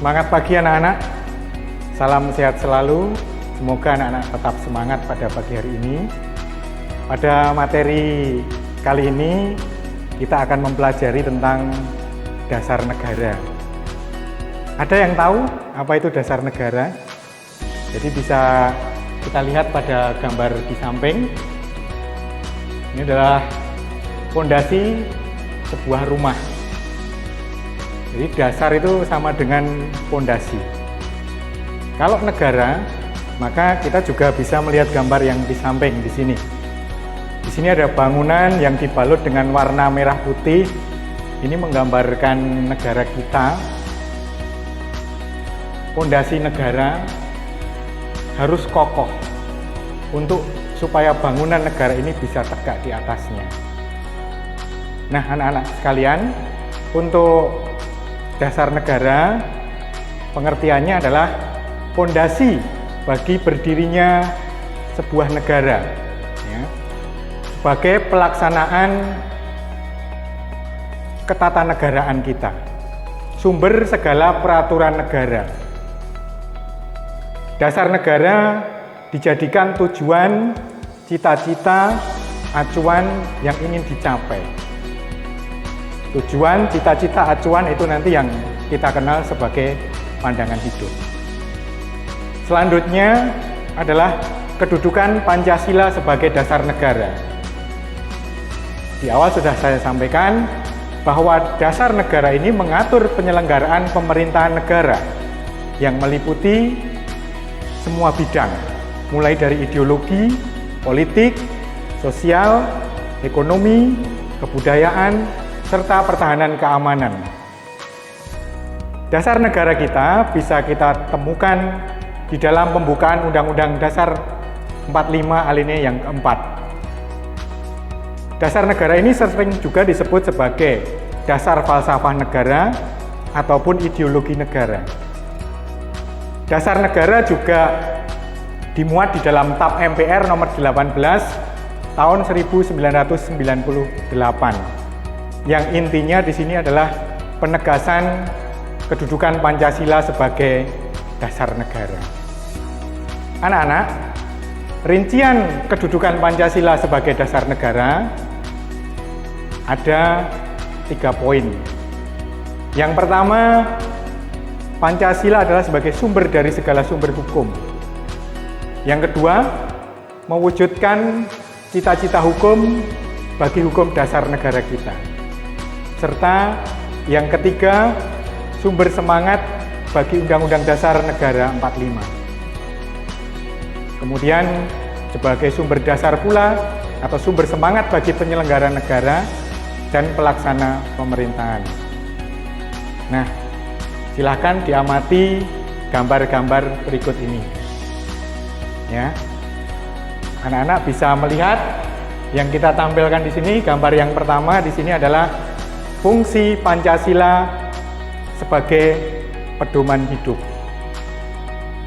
Semangat pagi anak-anak, salam sehat selalu. Semoga anak-anak tetap semangat pada pagi hari ini. Pada materi kali ini kita akan mempelajari tentang dasar negara. Ada yang tahu apa itu dasar negara? Jadi bisa kita lihat pada gambar di samping. Ini adalah fondasi sebuah rumah. Jadi dasar itu sama dengan fondasi. Kalau negara, maka kita juga bisa melihat gambar yang di samping di sini. Di sini ada bangunan yang dibalut dengan warna merah putih. Ini menggambarkan negara kita. Fondasi negara harus kokoh supaya bangunan negara ini bisa tegak di atasnya. Nah, anak-anak sekalian, untuk dasar negara, pengertiannya adalah fondasi bagi berdirinya sebuah negara, ya, sebagai pelaksanaan ketatanegaraan kita, sumber segala peraturan negara. Dasar negara dijadikan tujuan, cita-cita, acuan yang ingin dicapai. Tujuan, cita-cita, acuan itu nanti yang kita kenal sebagai pandangan hidup. Selanjutnya adalah kedudukan Pancasila sebagai dasar negara. Di awal sudah saya sampaikan bahwa dasar negara ini mengatur penyelenggaraan pemerintahan negara yang meliputi semua bidang, mulai dari ideologi, politik, sosial, ekonomi, kebudayaan, serta pertahanan keamanan. Dasar negara kita bisa kita temukan di dalam pembukaan Undang-Undang Dasar 45 alinea yang keempat. Dasar negara ini sering juga disebut sebagai dasar falsafah negara ataupun ideologi negara. Dasar negara juga dimuat di dalam TAP MPR nomor 18 tahun 1998. Yang intinya di sini adalah penegasan kedudukan Pancasila sebagai dasar negara. Anak-anak, rincian kedudukan Pancasila sebagai dasar negara ada 3 poin. Yang pertama, Pancasila adalah sebagai sumber dari segala sumber hukum. Yang kedua, mewujudkan cita-cita hukum bagi hukum dasar negara kita. Serta yang ketiga, sumber semangat bagi Undang-Undang Dasar Negara 45. Kemudian sebagai sumber dasar pula atau sumber semangat bagi penyelenggara negara dan pelaksana pemerintahan. Nah, silakan diamati gambar-gambar berikut ini. Ya. Anak-anak bisa melihat yang kita tampilkan di sini. Gambar yang pertama di sini adalah fungsi Pancasila sebagai pedoman hidup.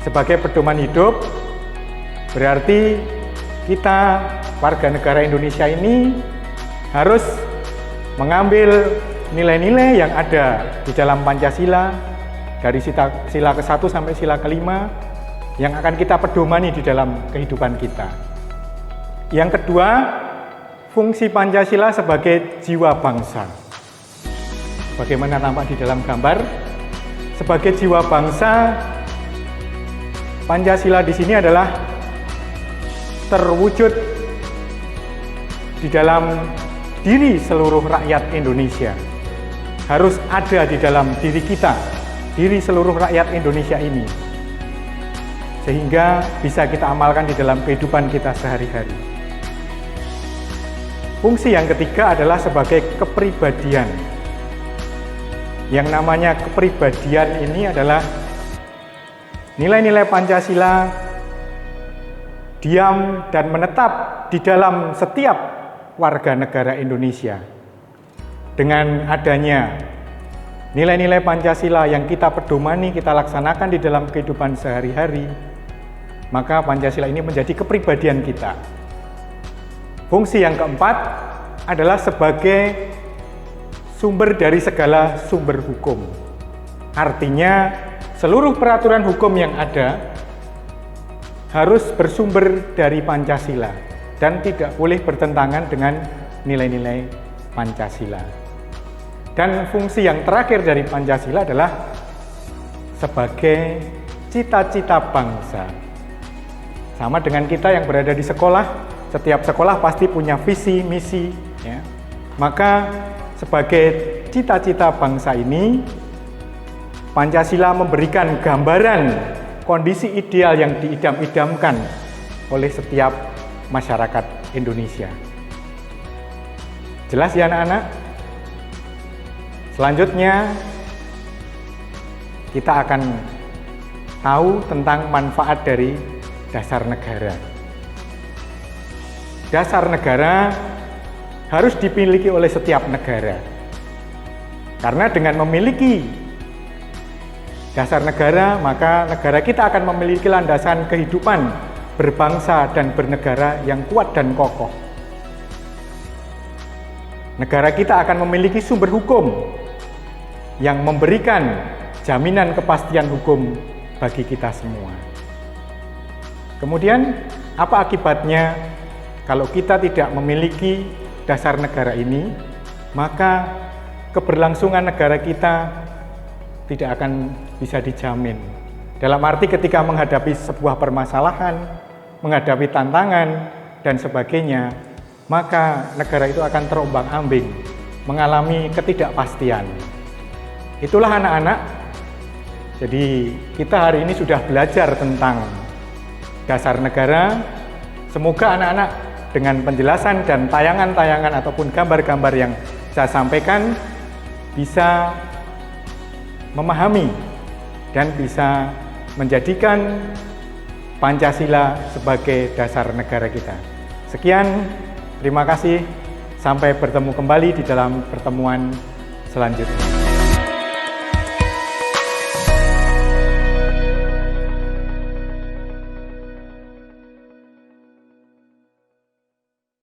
Sebagai pedoman hidup berarti kita warga negara Indonesia ini harus mengambil nilai-nilai yang ada di dalam Pancasila dari sila ke-1 sampai sila ke-5 yang akan kita pedomani di dalam kehidupan kita. Yang kedua, fungsi Pancasila sebagai jiwa bangsa. Bagaimana tampak di dalam gambar? Sebagai jiwa bangsa, Pancasila di sini adalah terwujud di dalam diri seluruh rakyat Indonesia. Harus ada di dalam diri kita, diri seluruh rakyat Indonesia ini. Sehingga bisa kita amalkan di dalam kehidupan kita sehari-hari. Fungsi yang ketiga adalah sebagai kepribadian. Yang namanya kepribadian ini adalah nilai-nilai Pancasila diam dan menetap di dalam setiap warga negara Indonesia. Dengan adanya nilai-nilai Pancasila yang kita pedomani, kita laksanakan di dalam kehidupan sehari-hari, maka Pancasila ini menjadi kepribadian kita. Fungsi yang keempat adalah sebagai sumber dari segala sumber hukum. Artinya seluruh peraturan hukum yang ada harus bersumber dari Pancasila dan tidak boleh bertentangan dengan nilai-nilai Pancasila. Dan fungsi yang terakhir dari Pancasila adalah sebagai cita-cita bangsa. Sama dengan kita yang berada di sekolah, setiap sekolah pasti punya visi, misi, ya. Maka sebagai cita-cita bangsa ini, Pancasila memberikan gambaran kondisi ideal yang diidam-idamkan oleh setiap masyarakat Indonesia. Jelas ya anak-anak? Selanjutnya kita akan tahu tentang manfaat dari dasar negara. Dasar negara harus dimiliki oleh setiap negara. Karena dengan memiliki dasar negara, maka negara kita akan memiliki landasan kehidupan berbangsa dan bernegara yang kuat dan kokoh. Negara kita akan memiliki sumber hukum yang memberikan jaminan kepastian hukum bagi kita semua. Kemudian, apa akibatnya kalau kita tidak memiliki dasar negara ini? Maka keberlangsungan negara kita tidak akan bisa dijamin. Dalam arti ketika menghadapi sebuah permasalahan, menghadapi tantangan, dan sebagainya, maka negara itu akan terombang-ambing, mengalami ketidakpastian. Itulah anak-anak. Jadi kita hari ini sudah belajar tentang dasar negara. Semoga anak-anak dengan penjelasan dan tayangan-tayangan ataupun gambar-gambar yang saya sampaikan bisa memahami dan bisa menjadikan Pancasila sebagai dasar negara kita. Sekian, terima kasih. Sampai bertemu kembali di dalam pertemuan selanjutnya.